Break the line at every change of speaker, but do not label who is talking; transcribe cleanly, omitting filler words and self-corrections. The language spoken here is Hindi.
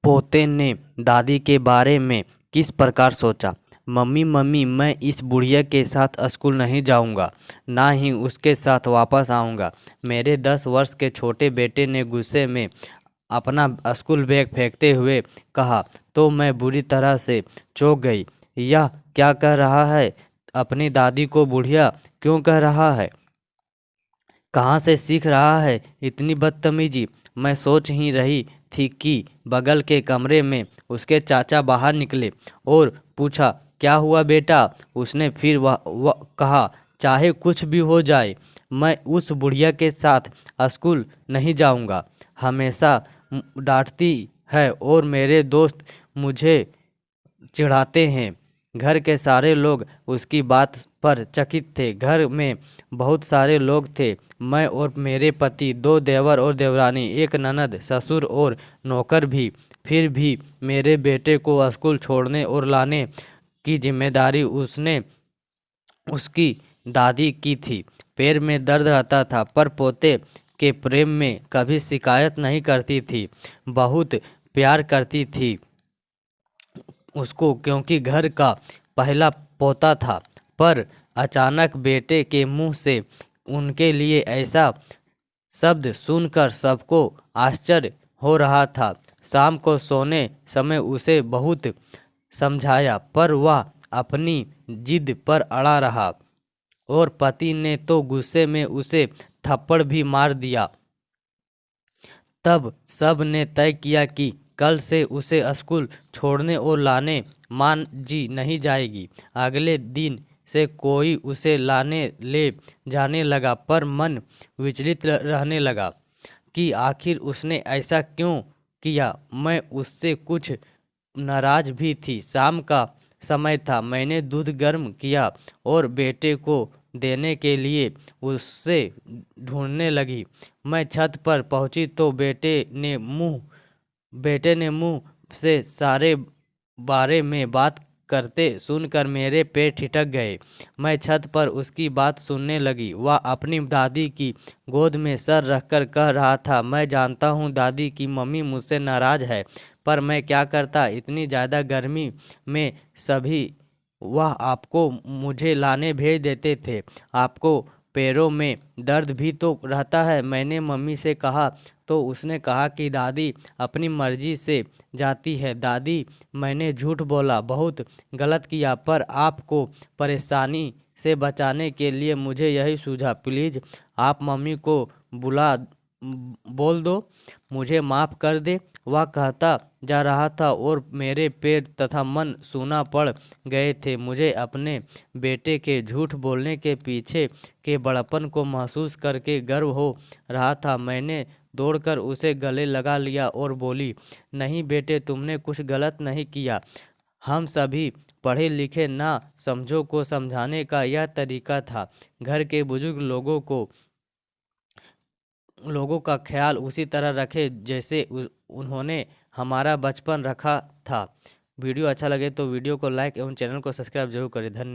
पोते ने दादी के बारे में किस प्रकार सोचा। मम्मी मम्मी, मैं इस बुढ़िया के साथ स्कूल नहीं जाऊंगा, ना ही उसके साथ वापस आऊंगा। मेरे 10 वर्ष के छोटे बेटे ने गुस्से में अपना स्कूल बैग फेंकते हुए कहा तो मैं बुरी तरह से चौंक गई। यह क्या कह रहा है? अपनी दादी को बुढ़िया क्यों कह रहा है? कहाँ से सीख रहा है इतनी बदतमीजी? मैं सोच ही रही थी कि बगल के कमरे में उसके चाचा बाहर निकले और पूछा, क्या हुआ बेटा? उसने फिर वह कहा, चाहे कुछ भी हो जाए, मैं उस बुढ़िया के साथ स्कूल नहीं जाऊंगा। हमेशा डांटती है और मेरे दोस्त मुझे चिढ़ाते हैं। घर के सारे लोग उसकी बात पर चकित थे। घर में बहुत सारे लोग थे, मैं और मेरे पति, 2 देवर और देवरानी, एक ननद, ससुर और नौकर भी। फिर भी मेरे बेटे को स्कूल छोड़ने और लाने की जिम्मेदारी उसने उसकी दादी की थी। पैर में दर्द रहता था पर पोते के प्रेम में कभी शिकायत नहीं करती थी। बहुत प्यार करती थी उसको, क्योंकि घर का पहला पोता था। पर अचानक बेटे के मुंह से उनके लिए ऐसा शब्द सुनकर सबको आश्चर्य हो रहा था। शाम को सोने समय उसे बहुत समझाया पर वह अपनी जिद पर अड़ा रहा और पति ने तो गुस्से में उसे थप्पड़ भी मार दिया। तब सब ने तय किया कि कल से उसे स्कूल छोड़ने और लाने माँ जी नहीं जाएगी। अगले दिन से कोई उसे लाने ले जाने लगा पर मन विचलित रहने लगा कि आखिर उसने ऐसा क्यों किया। मैं उससे कुछ नाराज भी थी। शाम का समय था। मैंने दूध गर्म किया और बेटे को देने के लिए उससे ढूंढने लगी। मैं छत पर पहुंची तो बेटे ने मुंह से सारे बारे में बात करते सुनकर मेरे पैर ठिठक गए। मैं छत पर उसकी बात सुनने लगी। वह अपनी दादी की गोद में सर रखकर कह रहा था, मैं जानता हूँ दादी की मम्मी मुझसे नाराज है, पर मैं क्या करता। इतनी ज़्यादा गर्मी में सभी वह आपको मुझे लाने भेज देते थे। आपको पैरों में दर्द भी तो रहता है। मैंने मम्मी से कहा तो उसने कहा कि दादी अपनी मर्जी से जाती है। दादी, मैंने झूठ बोला, बहुत गलत किया, पर आपको परेशानी से बचाने के लिए मुझे यही सूझा। प्लीज़ आप मम्मी को बोल दो, मुझे माफ़ कर दे। वह कहता जा रहा था और मेरे पैर तथा मन सूना पड़ गए थे। मुझे अपने बेटे के झूठ बोलने के पीछे के बड़प्पन को महसूस करके गर्व हो रहा था। मैंने दौड़कर उसे गले लगा लिया और बोली, नहीं बेटे, तुमने कुछ गलत नहीं किया। हम सभी पढ़े लिखे ना समझो को समझाने का यह तरीका था। घर के बुजुर्ग लोगों का ख्याल उसी तरह रखें जैसे उन्होंने हमारा बचपन रखा था। वीडियो अच्छा लगे तो वीडियो को लाइक एवं चैनल को सब्सक्राइब जरूर करें। धन्यवाद।